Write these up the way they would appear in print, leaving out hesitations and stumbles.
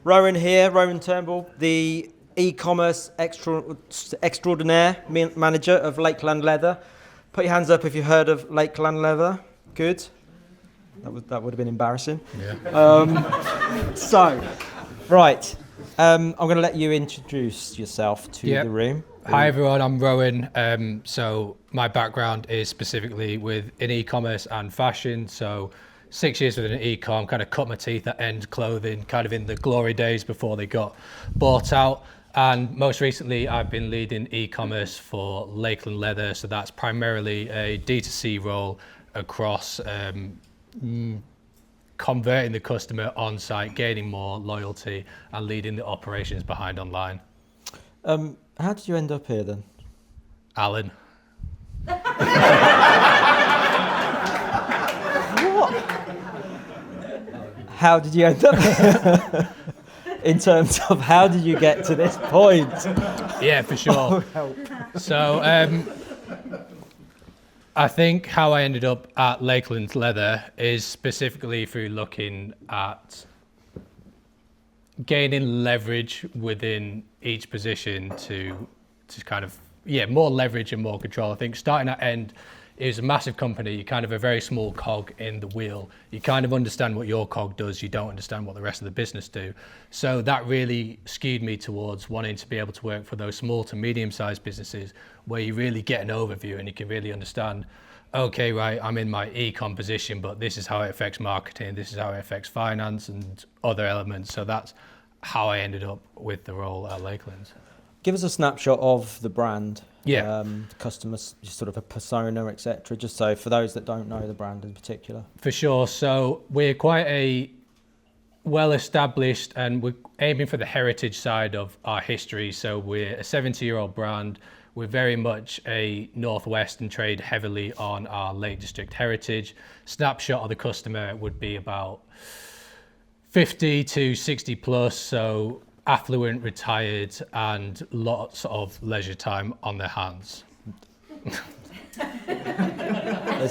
Rowan here, Rowan Turnbull, the e-commerce extraordinaire manager of Lakeland Leather. Put your hands up if you've heard of Lakeland Leather. Good. That would have been embarrassing. Yeah. Right. I'm going to let you introduce yourself to the room. Hi everyone, I'm Rowan. So my background is specifically in e-commerce and fashion. So 6 years within eCom, kind of cut my teeth at End Clothing, kind of in the glory days before they got bought out. And most recently, I've been leading e-commerce for Lakeland Leather. So that's primarily a D2C role across converting the customer on site, gaining more loyalty, and leading the operations behind online. How did you end up here then? Alan. How did you end up here? In terms of how did you get to this point? Yeah, for sure. So I think how I ended up at Lakeland Leather is specifically through looking at gaining leverage within each position to kind of, more leverage and more control. I think starting at End, it was a massive company. You're kind of a very small cog in the wheel. You kind of understand what your cog does. You don't understand what the rest of the business do. So that really skewed me towards wanting to be able to work for those small to medium-sized businesses where you really get an overview and you can really understand, okay, right, I'm in my e-com position, but this is how it affects marketing. This is how it affects finance and other elements. So that's how I ended up with the role at Lakeland. Give us a snapshot of the brand. Yeah. Customers, sort of a persona, etc. Just so for those that don't know the brand in particular. For sure. So we're quite a well-established, and we're aiming for the heritage side of our history. So we're a 70-year-old brand. We're very much a Northwest and trade heavily on our Lake District heritage. Snapshot of the customer would be about 50 to 60 plus. So affluent, retired, and lots of leisure time on their hands. Is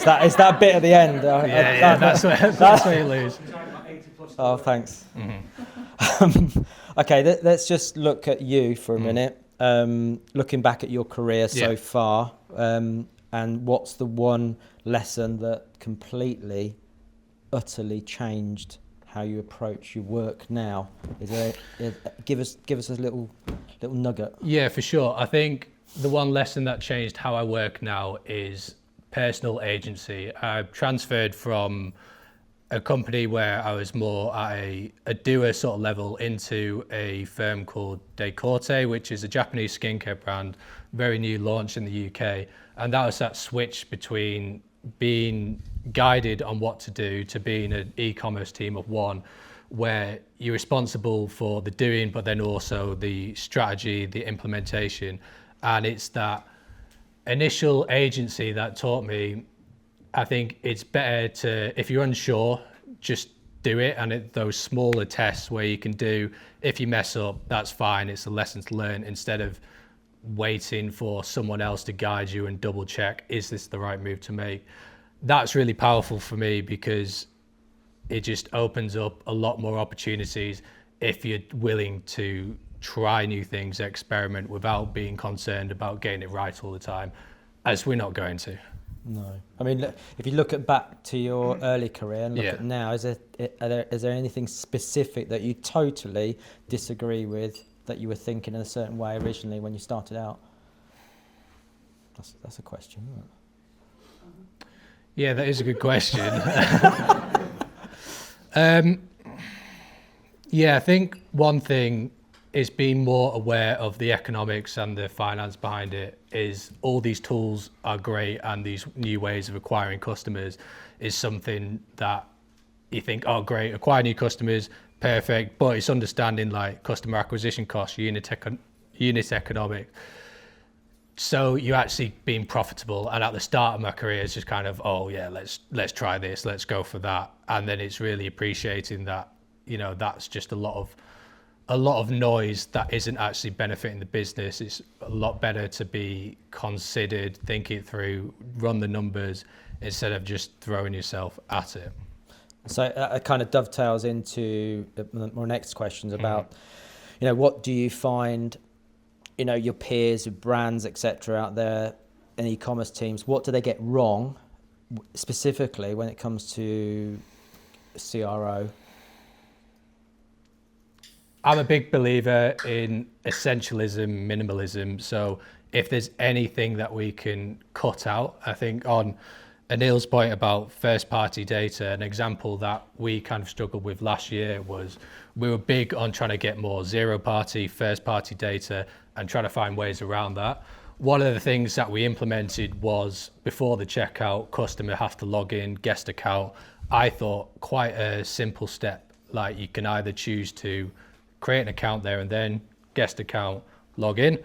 that bit at the end? That's where you lose. Oh, thanks. Mm-hmm. Okay, let's just look at you for a minute. Looking back at your career so far, and what's the one lesson that completely, utterly changed how you approach your work now? Give us a little nugget. Yeah, for sure. I think the one lesson that changed how I work now is personal agency. I transferred from a company where I was more at a doer sort of level into a firm called Conte, which is a Japanese skincare brand, very new launch in the UK. And that was that switch between being guided on what to do to being an e-commerce team of one, where you're responsible for the doing, but then also the strategy, the implementation. And it's that initial agency that taught me, I think it's better to, if you're unsure, just do it. And those smaller tests where you can do, if you mess up, that's fine. It's a lesson to learn, instead of waiting for someone else to guide you and double check, is this the right move to make? That's really powerful for me because it just opens up a lot more opportunities if you're willing to try new things, experiment without being concerned about getting it right all the time, as we're not going to. No. I mean, if you look back to your early career and look at now, is there anything specific that you totally disagree with, that you were thinking in a certain way originally when you started out? That's a question, isn't it? Yeah, that is a good question. I think one thing is being more aware of the economics and the finance behind it. Is all these tools are great, and these new ways of acquiring customers is something that you think, oh great, acquire new customers, perfect, but it's understanding like customer acquisition costs, unit economics. So you're actually being profitable. And at the start of my career, it's just kind of, oh yeah, let's try this, let's go for that. And then it's really appreciating that, that's just a lot of noise that isn't actually benefiting the business. It's a lot better to be considered, think it through, run the numbers, instead of just throwing yourself at it. So it kind of dovetails into my next questions about, what do you find, your peers, your brands, etc. out there in e-commerce teams, what do they get wrong specifically when it comes to CRO? I'm a big believer in essentialism, minimalism. So if there's anything that we can cut out, I think on Anil's point about first party data, an example that we kind of struggled with last year was we were big on trying to get more zero party, first party data and trying to find ways around that. One of the things that we implemented was before the checkout, customer have to log in, guest account. I thought quite a simple step, like you can either choose to create an account there and then guest account, log in.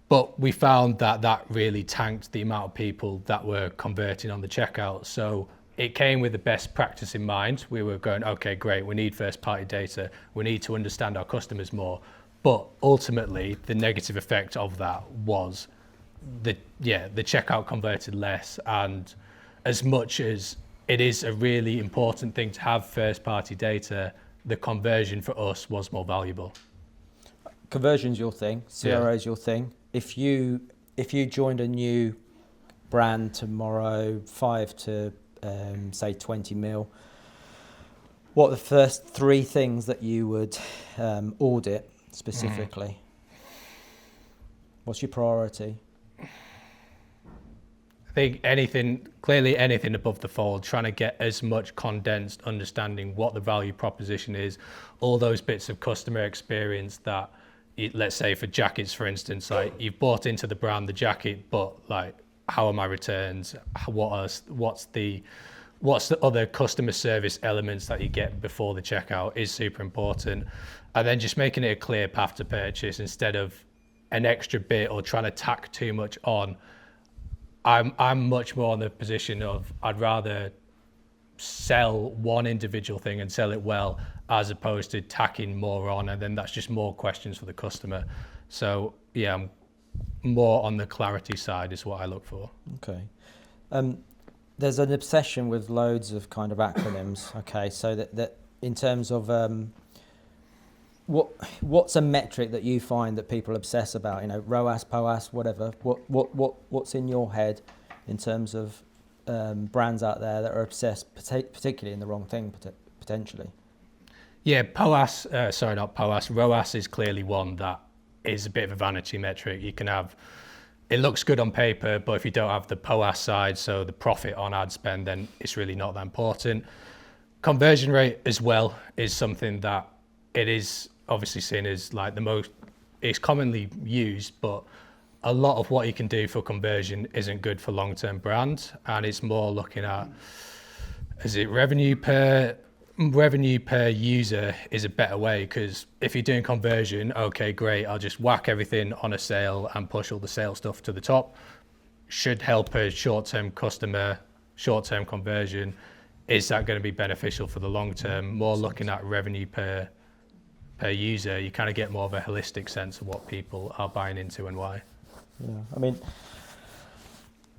But we found that really tanked the amount of people that were converting on the checkout. So it came with the best practice in mind. We were going, okay, great, we need first party data. We need to understand our customers more. But ultimately, the negative effect of that was the checkout converted less. And as much as it is a really important thing to have first party data, the conversion for us was more valuable. Conversion's your thing, CRO's your thing. If you joined a new brand tomorrow, 5 to say 20 mil, what are the first 3 things that you would audit specifically? What's your priority? I think anything above the fold, trying to get as much condensed understanding what the value proposition is, all those bits of customer experience that, let's say for jackets, for instance, like you've bought into the brand, the jacket, but like, how are my returns? What's the other customer service elements that you get before the checkout is super important. And then just making it a clear path to purchase instead of an extra bit or trying to tack too much on. I'm much more in the position of I'd rather sell one individual thing and sell it well as opposed to tacking more on, and then that's just more questions for the customer. So yeah, I'm more on the clarity side is what I look for. Okay. There's an obsession with loads of kind of acronyms. Okay, so that in terms of what's a metric that you find that people obsess about? ROAS, POAS, whatever. What's in your head in terms of brands out there that are obsessed, particularly in the wrong thing potentially? Yeah, POAS. Not POAS. ROAS is clearly one that is a bit of a vanity metric. You can have. It looks good on paper, but if you don't have the POAS side, so the profit on ad spend, then it's really not that important. Conversion rate as well is something that it is obviously seen as like it's commonly used, but a lot of what you can do for conversion isn't good for long-term brand, and it's more looking at, is it revenue per user is a better way, because if you're doing conversion, okay, great, I'll just whack everything on a sale and push all the sale stuff to the top. Should help a short-term customer, short-term conversion. Is that going to be beneficial for the long term? More looking at revenue per user, you kind of get more of a holistic sense of what people are buying into and why. Yeah, I mean,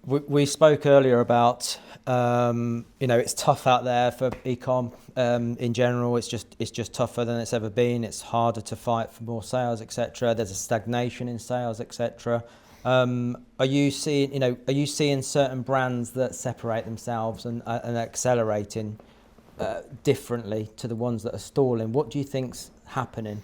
we spoke earlier about it's tough out there for ecom in general. It's just tougher than it's ever been. It's harder to fight for more sales, etc. There's a stagnation in sales, etc. Are you seeing certain brands that separate themselves and accelerating differently to the ones that are stalling? What do you think's happening?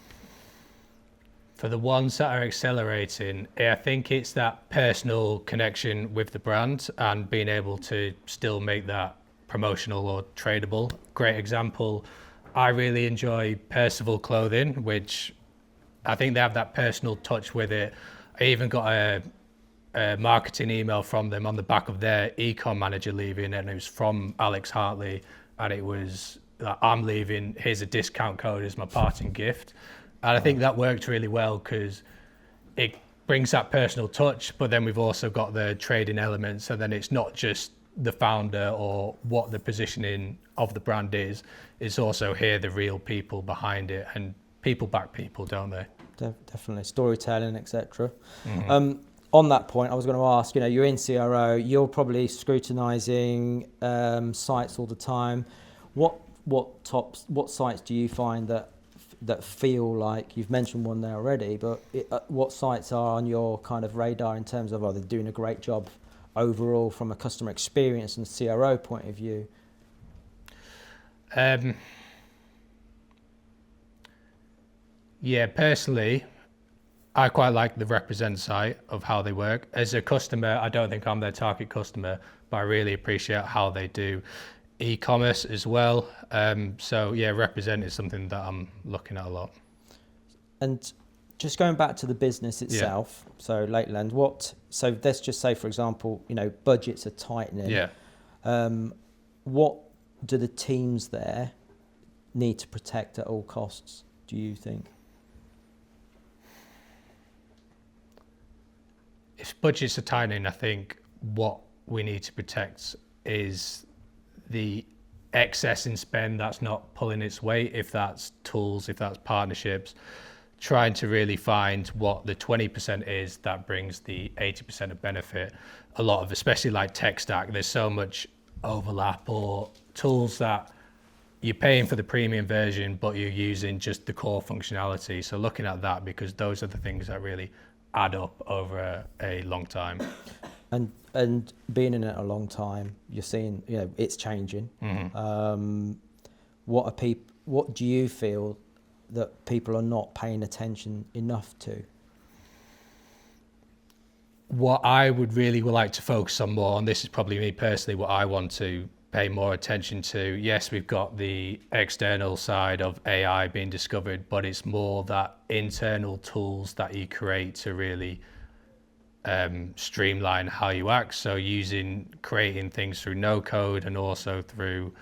For the ones that are accelerating, I think it's that personal connection with the brand and being able to still make that promotional or tradable. Great example, I really enjoy Percival clothing, which I think they have that personal touch with it. I even got a marketing email from them on the back of their eCom manager leaving, and it was from Alex Hartley, and it was I'm leaving, here's a discount code as my parting gift. And I think that worked really well because it brings that personal touch, but then we've also got the trading element. So then it's not just the founder or what the positioning of the brand is. It's also here the real people behind it, and people back people, don't they? Definitely, storytelling, etc. Mm-hmm. On that point, I was going to ask, you're in CRO, you're probably scrutinizing sites all the time. what sites do you find that feel like, you've mentioned one there already, but what sites are on your kind of radar in terms of, are they doing a great job overall from a customer experience and CRO point of view? Yeah, personally, I quite like the Represent site of how they work. As a customer, I don't think I'm their target customer, but I really appreciate how they do e-commerce as well. So yeah, Represent is something that I'm looking at a lot. And just going back to the business itself, so Lakeland, so let's just say, for example, budgets are tightening. Yeah. What do the teams there need to protect at all costs, do you think? If budgets are tightening, I think what we need to protect is the excess in spend that's not pulling its weight, if that's tools, if that's partnerships, trying to really find what the 20% is that brings the 80% of benefit. A lot of, especially like tech stack, there's so much overlap, or tools that you're paying for the premium version, but you're using just the core functionality. So looking at that, because those are the things that really add up over a long time. And being in it a long time, you're seeing, it's changing. Mm-hmm. What do you feel that people are not paying attention enough to? What I would really like to focus on more, and this is probably me personally, what I want to pay more attention to. Yes, we've got the external side of AI being discovered, but it's more that internal tools that you create to really streamline how you act. So creating things through no code, and also through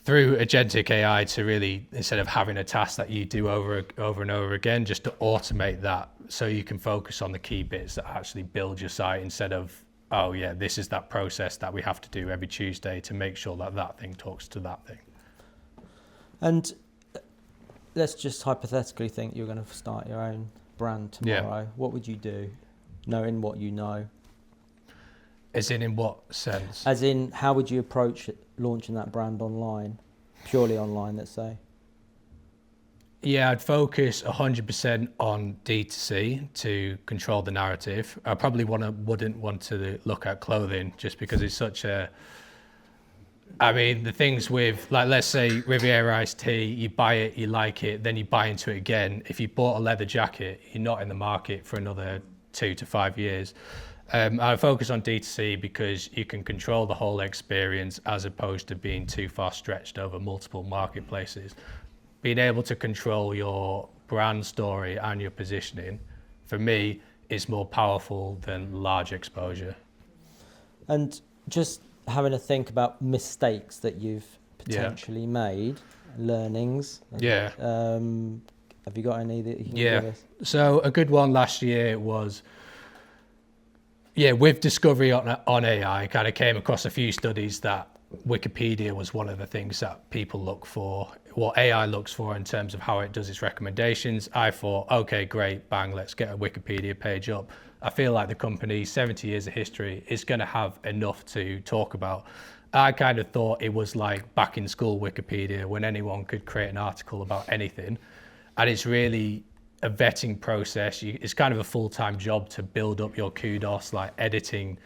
agentic AI, to really, instead of having a task that you do over and over again, just to automate that so you can focus on the key bits that actually build your site, instead of, oh yeah, this is that process that we have to do every Tuesday to make sure that thing talks to that thing. And let's just hypothetically think you're going to start your own brand tomorrow. Yeah. What would you do, knowing what you know? As in what sense? As in, how would you approach launching that brand online, purely online, let's say? Yeah, I'd focus 100% on D2C to control the narrative. I probably wouldn't want to look at clothing, just because it's such a... I mean, the things with, like, let's say Riviera Iced Tea, you buy it, you like it, then you buy into it again. If you bought a leather jacket, you're not in the market for another 2 to 5 years. I focus on D2C because you can control the whole experience, as opposed to being too far stretched over multiple marketplaces. Being able to control your brand story and your positioning, for me, is more powerful than large exposure. And just having a think about mistakes that you've potentially made, learnings. Yeah. Have you got any that you can give us? So a good one last year was, with discovery on AI, kind of came across a few studies that Wikipedia was one of the things that people look for, what AI looks for in terms of how it does its recommendations. I thought, okay, great, bang, let's get a Wikipedia page up. I feel like the company, 70 years of history, is going to have enough to talk about. I kind of thought it was like back in school Wikipedia, when anyone could create an article about anything. And it's really a vetting process. It's kind of a full-time job to build up your kudos, like editing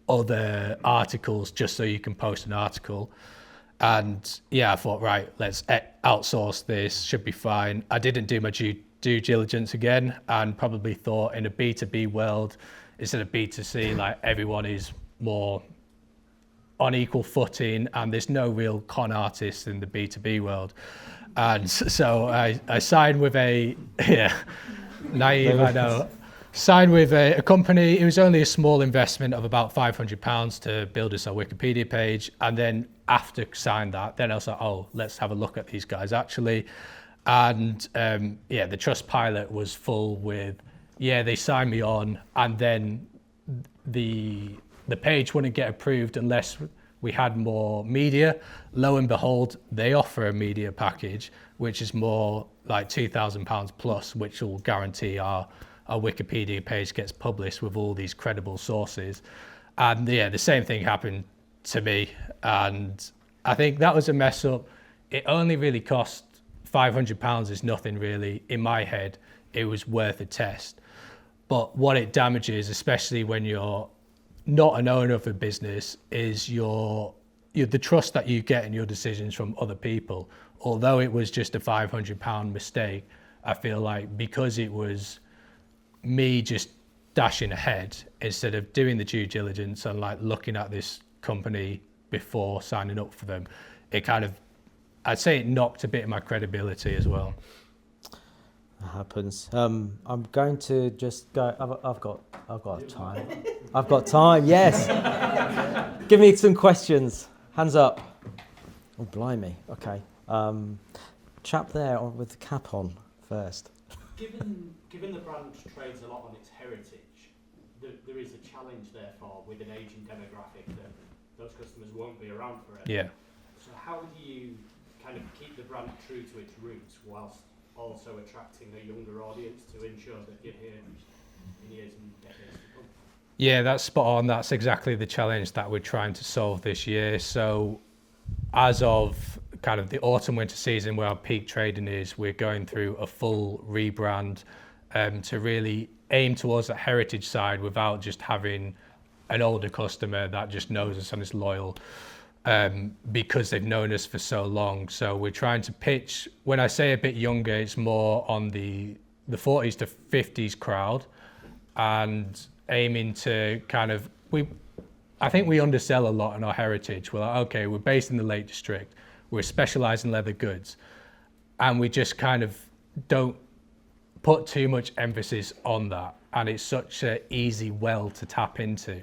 other articles just so you can post an article. And I thought, right, let's outsource this, should be fine. I didn't do my due diligence again, and probably thought in a B2B world instead of B2C, like, everyone is more on equal footing, and there's no real con artists in the B2B world. And so I signed with naive, I know. Signed with a company. It was only a small investment of about £500 to build us a Wikipedia page. And then after signed that, then I was like, oh, let's have a look at these guys actually. And the Trustpilot was full with, they signed me on, and then the page wouldn't get approved unless we had more media. Lo and behold, they offer a media package, which is more like £2,000 plus, which will guarantee our Wikipedia page gets published with all these credible sources. And the same thing happened to me. And I think that was a mess up it only really cost £500 is nothing really. In my head, it was worth a test. But what it damages, especially when you're not an owner of a business, is the trust that you get in your decisions from other people. Although it was just a £500 mistake, I feel like because it was me just dashing ahead instead of doing the due diligence and like looking at this company before signing up for them, it kind of, I'd say it knocked a bit of my credibility as well. That happens. I'm going to just go. I've got time. I've got time. Yes. Give me some questions. Hands up. Oh, blimey. Okay. Chap there with the cap on first. Given the brand trades a lot on its heritage, there is a challenge therefore with an aging demographic that those customers won't be around forever. Yeah. So how do you kind of keep the brand true to its roots whilst also attracting a younger audience to ensure that you're here in years and decades to come? Yeah, that's spot on. That's exactly the challenge that we're trying to solve this year. So as of kind of the autumn winter season where our peak trading is, we're going through a full rebrand to really aim towards that heritage side without just having an older customer that just knows us and is loyal because they've known us for so long. So we're trying to pitch, when I say a bit younger, it's more on the 40s to 50s crowd, and aiming to kind of, I think we undersell a lot in our heritage. We're like, okay, we're based in the Lake District, we're specialised in leather goods, and we just kind of don't put too much emphasis on that, and it's such an easy well to tap into.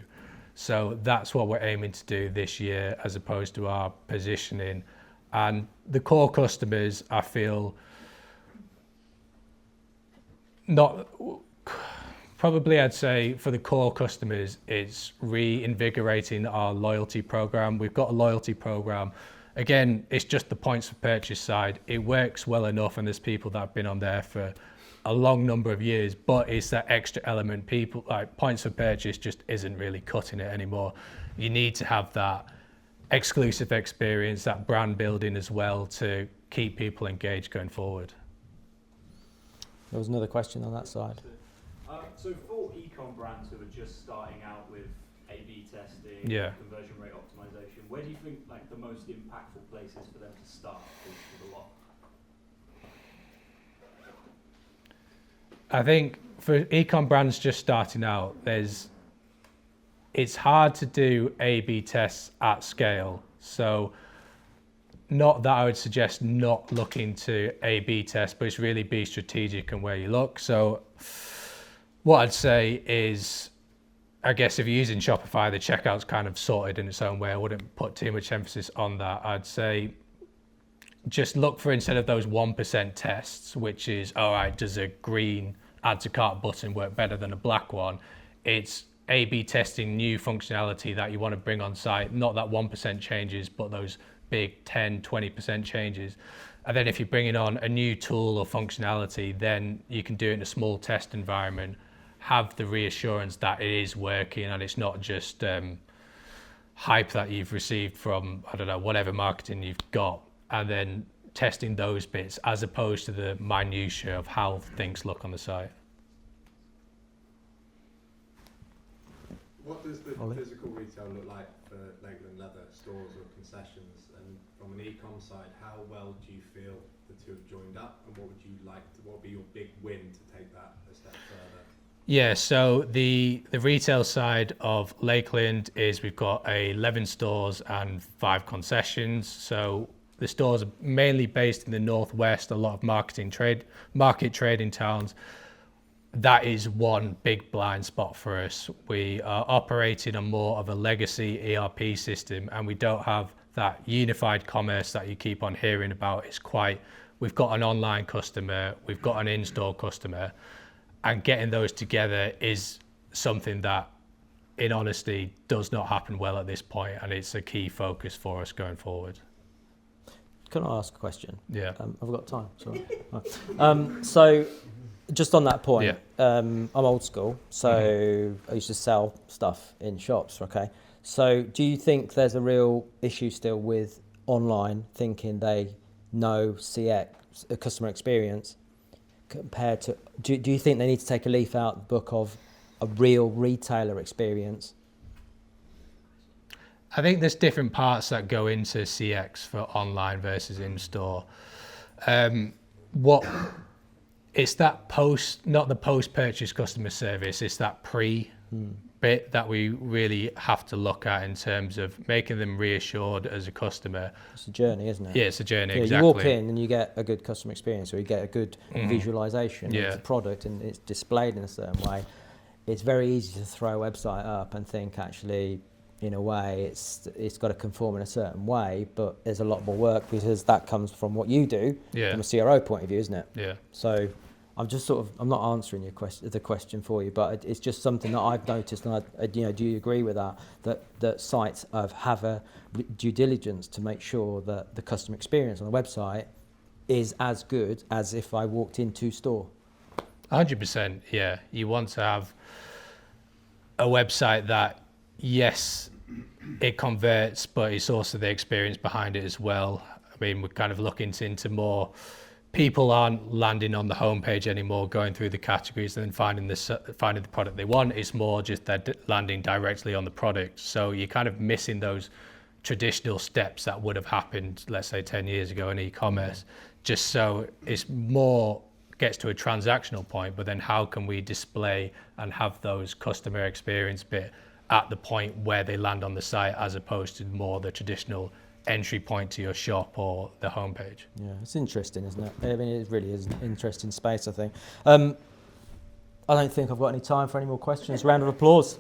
So that's what we're aiming to do this year, as opposed to our positioning. And the core customers, I feel, probably I'd say for the core customers, it's reinvigorating our loyalty program. We've got a loyalty program. Again, it's just the points for purchase side. It works well enough, and there's people that have been on there for a long number of years, but it's that extra element. People like points for purchase just isn't really cutting it anymore. You need to have that exclusive experience, that brand building as well, to keep people engaged going forward. There was another question on that side. So for eCom brands who are just starting out with A/B testing, conversion rate optimization, where do you think like the most impactful places for them to start with a lot? I think for ecom brands just starting out, it's hard to do A/B tests at scale. So not that I would suggest not looking to A/B test, but it's really be strategic in where you look. So what I'd say is, I guess if you're using Shopify, the checkout's kind of sorted in its own way. I wouldn't put too much emphasis on that. I'd say just look for, instead of those 1% tests, which is, all right, does a green add to cart button work better than a black one? It's A/B testing new functionality that you want to bring on site, not that 1% changes, but those big 10, 20% changes. And then if you're bringing on a new tool or functionality, then you can do it in a small test environment, have the reassurance that it is working and it's not just hype that you've received from, I don't know, whatever marketing you've got, and then testing those bits as opposed to the minutiae of how things look on the site. What does the physical retail look like for Lakeland Leather, stores or concessions? And from an e-com side, how well do you feel the two have joined up? And what would you like to, what would be your big win to take that a step further? Yeah, so the retail side of Lakeland is we've got 11 stores and 5 concessions. So the stores are mainly based in the northwest, a lot of market trading towns. That is one big blind spot for us. We are operating on more of a legacy ERP system, and we don't have that unified commerce that you keep on hearing about. We've got an online customer, we've got an in-store customer, and getting those together is something that, in honesty, does not happen well at this point, and it's a key focus for us going forward. Can I ask a question? Yeah. I've got time. Sorry. So, just on that point, I'm old school, so I used to sell stuff in shops. Okay. So, do you think there's a real issue still with online thinking they no CX, customer experience, compared to, do you think they need to take a leaf out of the book of a real retailer experience? I think there's different parts that go into CX for online versus in-store. It's that not the post-purchase customer service, it's that bit that we really have to look at in terms of making them reassured as a customer. It's a journey, isn't it? Yeah, it's a journey, yeah, exactly. You walk in and you get a good customer experience, or you get a good visualization of the product, and it's displayed in a certain way. It's very easy to throw a website up and think, actually, in a way, it's got to conform in a certain way, but there's a lot more work, because that comes from what you do from a CRO point of view, isn't it? Yeah. So I'm just I'm not answering the question for you, but it's just something that I've noticed, and do you agree with that sites have a due diligence to make sure that the customer experience on the website is as good as if I walked into store? 100%, yeah. You want to have a website that, yes, it converts, but it's also the experience behind it as well. I mean, we're kind of looking into more. People aren't landing on the homepage anymore, going through the categories and then finding the product they want. It's more just they're landing directly on the product. So you're kind of missing those traditional steps that would have happened, let's say 10 years ago in e-commerce. Just so it's more gets to a transactional point, but then how can we display and have those customer experience bit at the point where they land on the site, as opposed to more the traditional entry point to your shop or the homepage. Yeah, it's interesting, isn't it? I mean, it really is an interesting space, I think. I don't think I've got any time for any more questions. Round of applause.